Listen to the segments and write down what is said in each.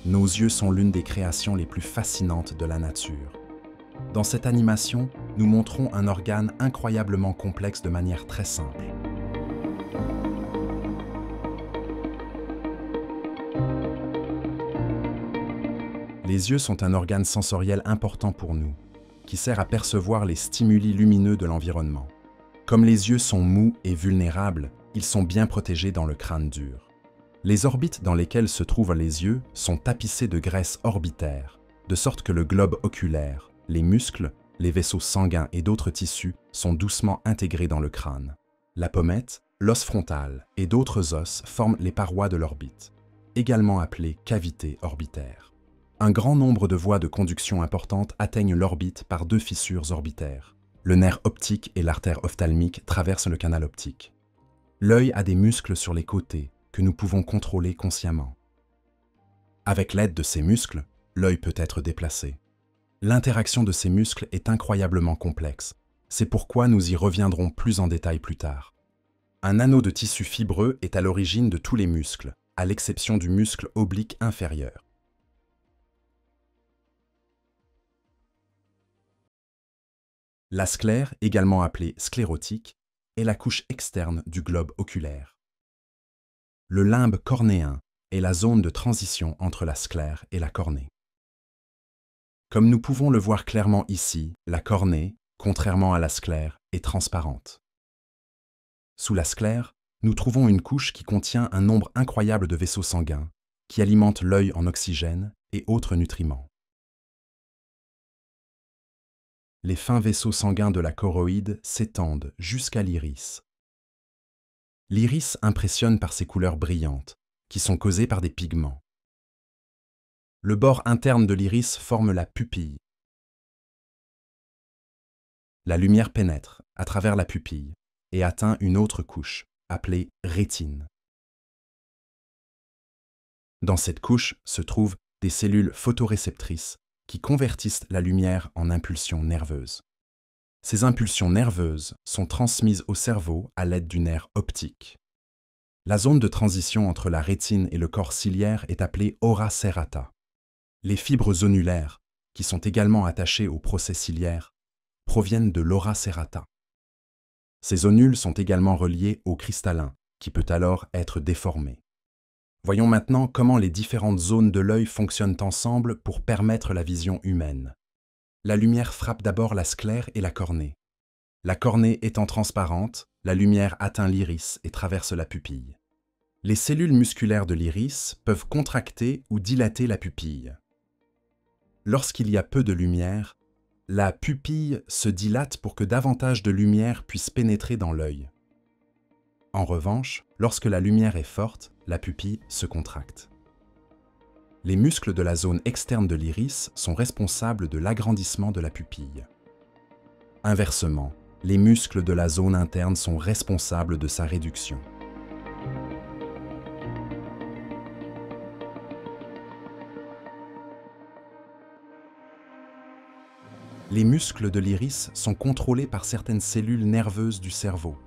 nos yeux sont l'une des créations les plus fascinantes de la nature. Dans cette animation, nous montrons un organe incroyablement complexe de manière très simple. Les yeux sont un organe sensoriel important pour nous, qui sert à percevoir les stimuli lumineux de l'environnement. Comme les yeux sont mous et vulnérables, ils sont bien protégés dans le crâne dur. Les orbites dans lesquelles se trouvent les yeux sont tapissées de graisse orbitaire, de sorte que le globe oculaire, les muscles, les vaisseaux sanguins et d'autres tissus sont doucement intégrés dans le crâne. La pommette, l'os frontal et d'autres os forment les parois de l'orbite, également appelées cavités orbitaires. Un grand nombre de voies de conduction importantes atteignent l'orbite par deux fissures orbitaires. Le nerf optique et l'artère ophtalmique traversent le canal optique. L'œil a des muscles sur les côtés que nous pouvons contrôler consciemment. Avec l'aide de ces muscles, l'œil peut être déplacé. L'interaction de ces muscles est incroyablement complexe. C'est pourquoi nous y reviendrons plus en détail plus tard. Un anneau de tissu fibreux est à l'origine de tous les muscles, à l'exception du muscle oblique inférieur. La sclère, également appelée sclérotique, est la couche externe du globe oculaire. Le limbe cornéen est la zone de transition entre la sclère et la cornée. Comme nous pouvons le voir clairement ici, la cornée, contrairement à la sclère, est transparente. Sous la sclère, nous trouvons une couche qui contient un nombre incroyable de vaisseaux sanguins qui alimentent l'œil en oxygène et autres nutriments. Les fins vaisseaux sanguins de la choroïde s'étendent jusqu'à l'iris. L'iris impressionne par ses couleurs brillantes, qui sont causées par des pigments. Le bord interne de l'iris forme la pupille. La lumière pénètre à travers la pupille et atteint une autre couche, appelée rétine. Dans cette couche se trouvent des cellules photoréceptrices qui convertissent la lumière en impulsions nerveuses. Ces impulsions nerveuses sont transmises au cerveau à l'aide du nerf optique. La zone de transition entre la rétine et le corps ciliaire est appelée ora serrata. Les fibres zonulaires, qui sont également attachées au procès ciliaire, proviennent de l'ora serrata. Ces zonules sont également reliées au cristallin, qui peut alors être déformé. Voyons maintenant comment les différentes zones de l'œil fonctionnent ensemble pour permettre la vision humaine. La lumière frappe d'abord la sclère et la cornée. La cornée étant transparente, la lumière atteint l'iris et traverse la pupille. Les cellules musculaires de l'iris peuvent contracter ou dilater la pupille. Lorsqu'il y a peu de lumière, la pupille se dilate pour que davantage de lumière puisse pénétrer dans l'œil. En revanche, lorsque la lumière est forte, la pupille se contracte. Les muscles de la zone externe de l'iris sont responsables de l'agrandissement de la pupille. Inversement, les muscles de la zone interne sont responsables de sa réduction. Les muscles de l'iris sont contrôlés par certaines cellules nerveuses du cerveau.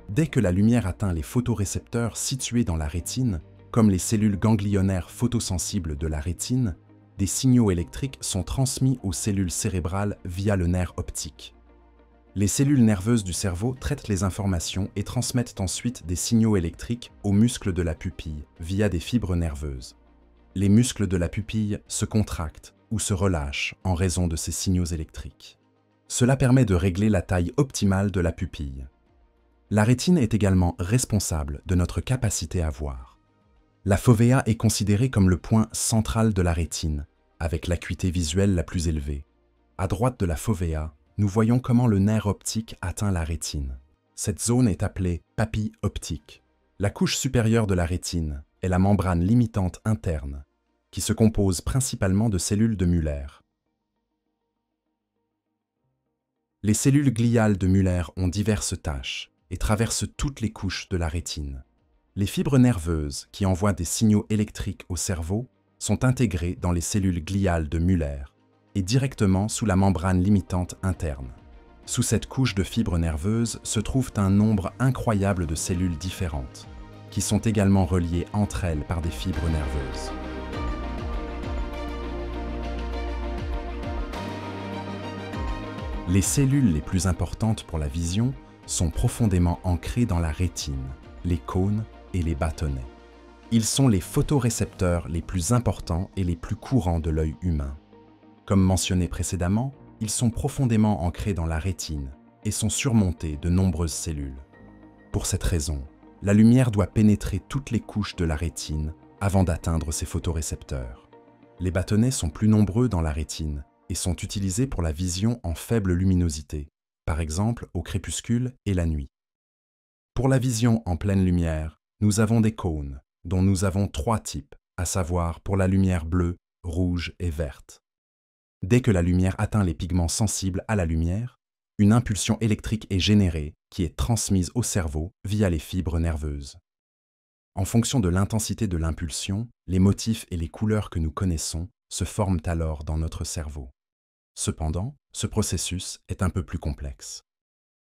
Dès que la lumière atteint les photorécepteurs situés dans la rétine, comme les cellules ganglionnaires photosensibles de la rétine, des signaux électriques sont transmis aux cellules cérébrales via le nerf optique. Les cellules nerveuses du cerveau traitent les informations et transmettent ensuite des signaux électriques aux muscles de la pupille via des fibres nerveuses. Les muscles de la pupille se contractent ou se relâchent en raison de ces signaux électriques. Cela permet de régler la taille optimale de la pupille. La rétine est également responsable de notre capacité à voir. La fovea est considérée comme le point central de la rétine, avec l'acuité visuelle la plus élevée. À droite de la fovea, nous voyons comment le nerf optique atteint la rétine. Cette zone est appelée papille optique. La couche supérieure de la rétine est la membrane limitante interne, qui se compose principalement de cellules de Müller. Les cellules gliales de Müller ont diverses tâches et traversent toutes les couches de la rétine. Les fibres nerveuses qui envoient des signaux électriques au cerveau sont intégrées dans les cellules gliales de Müller et directement sous la membrane limitante interne. Sous cette couche de fibres nerveuses se trouvent un nombre incroyable de cellules différentes, qui sont également reliées entre elles par des fibres nerveuses. Les cellules les plus importantes pour la vision sont profondément ancrées dans la rétine, les cônes et les bâtonnets. Ils sont les photorécepteurs les plus importants et les plus courants de l'œil humain. Comme mentionné précédemment, ils sont profondément ancrés dans la rétine et sont surmontés de nombreuses cellules. Pour cette raison, la lumière doit pénétrer toutes les couches de la rétine avant d'atteindre ces photorécepteurs. Les bâtonnets sont plus nombreux dans la rétine et sont utilisés pour la vision en faible luminosité, par exemple au crépuscule et la nuit. Pour la vision en pleine lumière, nous avons des cônes, dont nous avons 3 types, à savoir pour la lumière bleue, rouge et verte. Dès que la lumière atteint les pigments sensibles à la lumière, une impulsion électrique est générée qui est transmise au cerveau via les fibres nerveuses. En fonction de l'intensité de l'impulsion, les motifs et les couleurs que nous connaissons se forment alors dans notre cerveau. Cependant, ce processus est un peu plus complexe.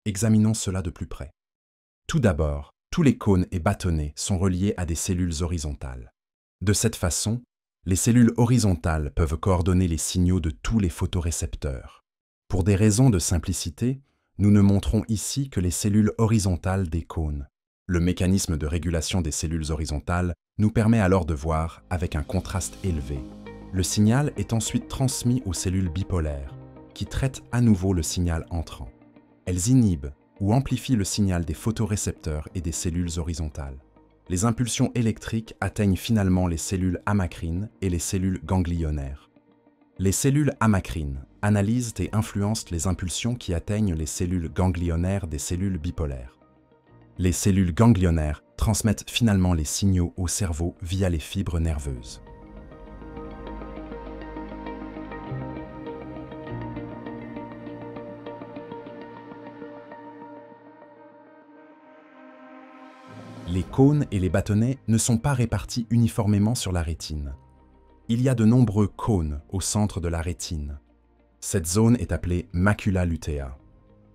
Examinons cela de plus près. Tout d'abord, tous les cônes et bâtonnets sont reliés à des cellules horizontales. De cette façon, les cellules horizontales peuvent coordonner les signaux de tous les photorécepteurs. Pour des raisons de simplicité, nous ne montrons ici que les cellules horizontales des cônes. Le mécanisme de régulation des cellules horizontales nous permet alors de voir avec un contraste élevé. Le signal est ensuite transmis aux cellules bipolaires, qui traitent à nouveau le signal entrant. Elles inhibent ou amplifient le signal des photorécepteurs et des cellules horizontales. Les impulsions électriques atteignent finalement les cellules amacrines et les cellules ganglionnaires. Les cellules amacrines analysent et influencent les impulsions qui atteignent les cellules ganglionnaires des cellules bipolaires. Les cellules ganglionnaires transmettent finalement les signaux au cerveau via les fibres nerveuses. Les cônes et les bâtonnets ne sont pas répartis uniformément sur la rétine. Il y a de nombreux cônes au centre de la rétine. Cette zone est appelée macula lutea.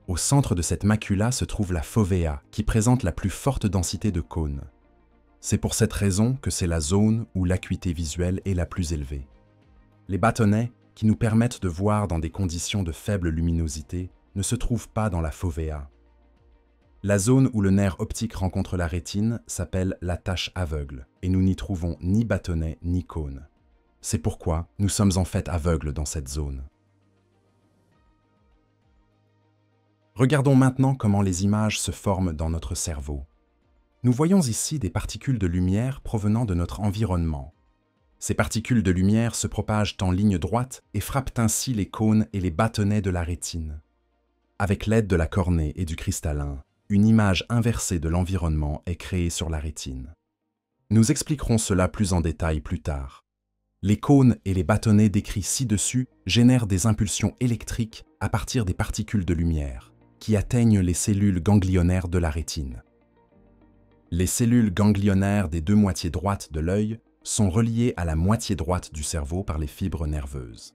Au centre de cette macula se trouve la fovea, qui présente la plus forte densité de cônes. C'est pour cette raison que c'est la zone où l'acuité visuelle est la plus élevée. Les bâtonnets, qui nous permettent de voir dans des conditions de faible luminosité, ne se trouvent pas dans la fovea. La zone où le nerf optique rencontre la rétine s'appelle la tache aveugle, et nous n'y trouvons ni bâtonnets ni cônes. C'est pourquoi nous sommes en fait aveugles dans cette zone. Regardons maintenant comment les images se forment dans notre cerveau. Nous voyons ici des particules de lumière provenant de notre environnement. Ces particules de lumière se propagent en ligne droite et frappent ainsi les cônes et les bâtonnets de la rétine. Avec l'aide de la cornée et du cristallin, une image inversée de l'environnement est créée sur la rétine. Nous expliquerons cela plus en détail plus tard. Les cônes et les bâtonnets décrits ci-dessus génèrent des impulsions électriques à partir des particules de lumière, qui atteignent les cellules ganglionnaires de la rétine. Les cellules ganglionnaires des deux moitiés droites de l'œil sont reliées à la moitié droite du cerveau par les fibres nerveuses.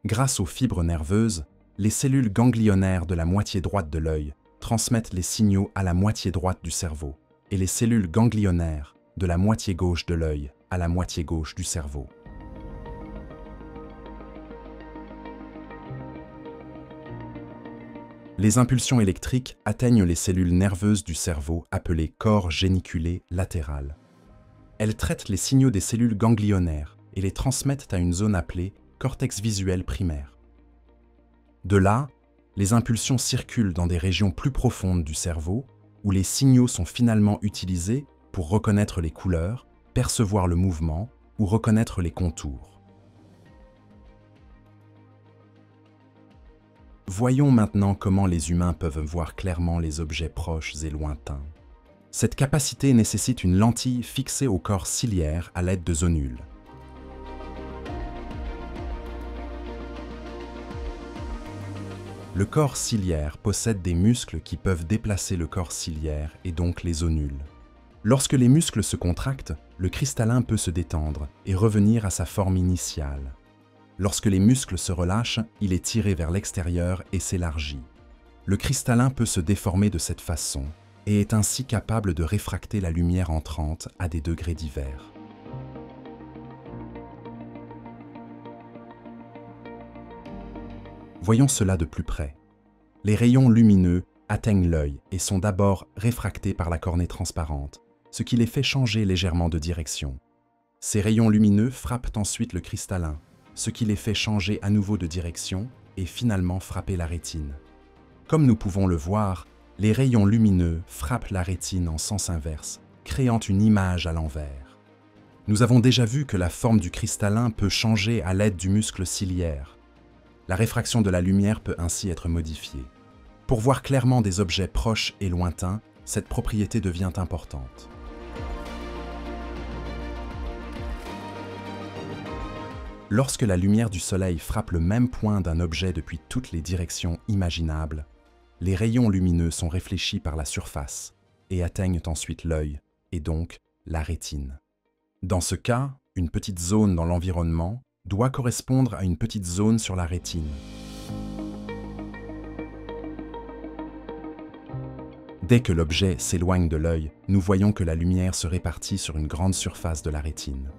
Grâce aux fibres nerveuses, les cellules ganglionnaires de la moitié droite de l'œil transmettent les signaux à la moitié droite du cerveau et les cellules ganglionnaires de la moitié gauche de l'œil à la moitié gauche du cerveau. Les impulsions électriques atteignent les cellules nerveuses du cerveau appelées corps géniculé latéral. Elles traitent les signaux des cellules ganglionnaires et les transmettent à une zone appelée cortex visuel primaire. De là, les impulsions circulent dans des régions plus profondes du cerveau où les signaux sont finalement utilisés pour reconnaître les couleurs, percevoir le mouvement ou reconnaître les contours. Voyons maintenant comment les humains peuvent voir clairement les objets proches et lointains. Cette capacité nécessite une lentille fixée au corps ciliaire à l'aide de zonules. Le corps ciliaire possède des muscles qui peuvent déplacer le corps ciliaire et donc les zonules. Lorsque les muscles se contractent, le cristallin peut se détendre et revenir à sa forme initiale. Lorsque les muscles se relâchent, il est tiré vers l'extérieur et s'élargit. Le cristallin peut se déformer de cette façon et est ainsi capable de réfracter la lumière entrante à des degrés divers. Voyons cela de plus près. Les rayons lumineux atteignent l'œil et sont d'abord réfractés par la cornée transparente, ce qui les fait changer légèrement de direction. Ces rayons lumineux frappent ensuite le cristallin, ce qui les fait changer à nouveau de direction et finalement frapper la rétine. Comme nous pouvons le voir, les rayons lumineux frappent la rétine en sens inverse, créant une image à l'envers. Nous avons déjà vu que la forme du cristallin peut changer à l'aide du muscle ciliaire. La réfraction de la lumière peut ainsi être modifiée. Pour voir clairement des objets proches et lointains, cette propriété devient importante. Lorsque la lumière du soleil frappe le même point d'un objet depuis toutes les directions imaginables, les rayons lumineux sont réfléchis par la surface et atteignent ensuite l'œil, et donc la rétine. Dans ce cas, une petite zone dans l'environnement doit correspondre à une petite zone sur la rétine. Dès que l'objet s'éloigne de l'œil, nous voyons que la lumière se répartit sur une grande surface de la rétine.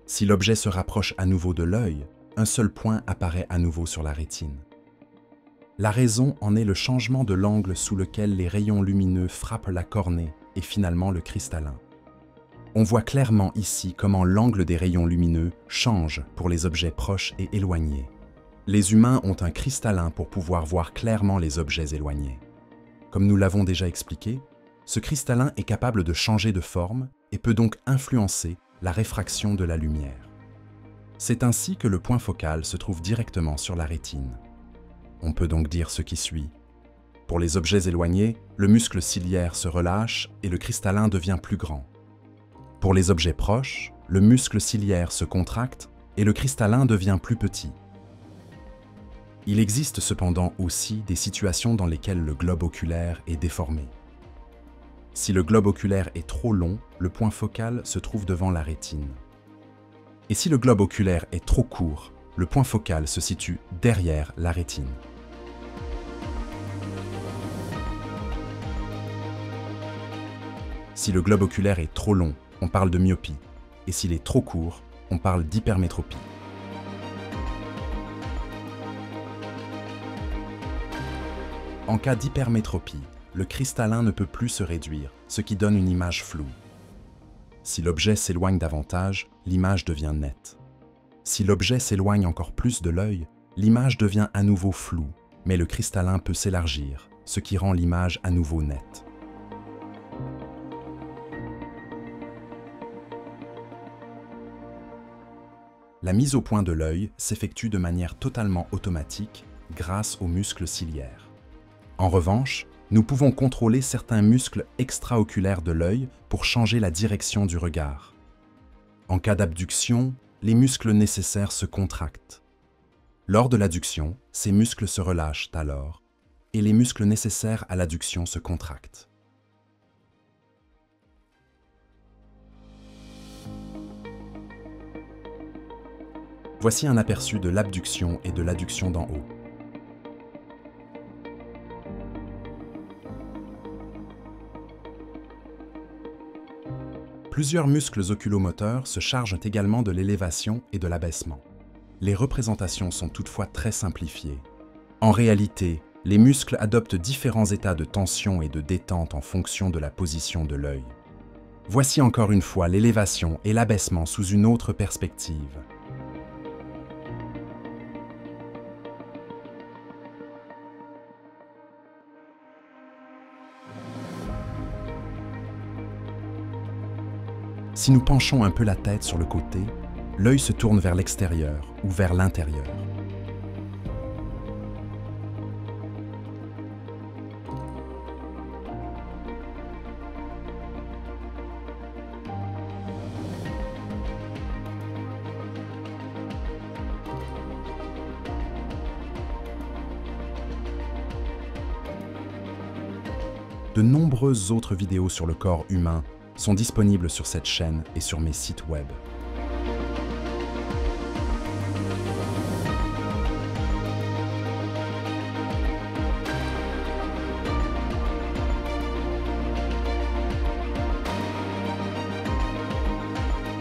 Si l'objet se rapproche à nouveau de l'œil, un seul point apparaît à nouveau sur la rétine. La raison en est le changement de l'angle sous lequel les rayons lumineux frappent la cornée et finalement le cristallin. On voit clairement ici comment l'angle des rayons lumineux change pour les objets proches et éloignés. Les humains ont un cristallin pour pouvoir voir clairement les objets éloignés. Comme nous l'avons déjà expliqué, ce cristallin est capable de changer de forme et peut donc influencer la réfraction de la lumière. C'est ainsi que le point focal se trouve directement sur la rétine. On peut donc dire ce qui suit. Pour les objets éloignés, le muscle ciliaire se relâche et le cristallin devient plus grand. Pour les objets proches, le muscle ciliaire se contracte et le cristallin devient plus petit. Il existe cependant aussi des situations dans lesquelles le globe oculaire est déformé. Si le globe oculaire est trop long, le point focal se trouve devant la rétine. Et si le globe oculaire est trop court, le point focal se situe derrière la rétine. Si le globe oculaire est trop long, on parle de myopie, et s'il est trop court, on parle d'hypermétropie. En cas d'hypermétropie, le cristallin ne peut plus se réduire, ce qui donne une image floue. Si l'objet s'éloigne davantage, l'image devient nette. Si l'objet s'éloigne encore plus de l'œil, l'image devient à nouveau floue, mais le cristallin peut s'élargir, ce qui rend l'image à nouveau nette. La mise au point de l'œil s'effectue de manière totalement automatique grâce aux muscles ciliaires. En revanche, nous pouvons contrôler certains muscles extraoculaires de l'œil pour changer la direction du regard. En cas d'abduction, les muscles nécessaires se contractent. Lors de l'adduction, ces muscles se relâchent alors, et les muscles nécessaires à l'adduction se contractent. Voici un aperçu de l'abduction et de l'adduction d'en haut. Plusieurs muscles oculomoteurs se chargent également de l'élévation et de l'abaissement. Les représentations sont toutefois très simplifiées. En réalité, les muscles adoptent différents états de tension et de détente en fonction de la position de l'œil. Voici encore une fois l'élévation et l'abaissement sous une autre perspective. Si nous penchons un peu la tête sur le côté, l'œil se tourne vers l'extérieur ou vers l'intérieur. De nombreuses autres vidéos sur le corps humain sont disponibles sur cette chaîne et sur mes sites web.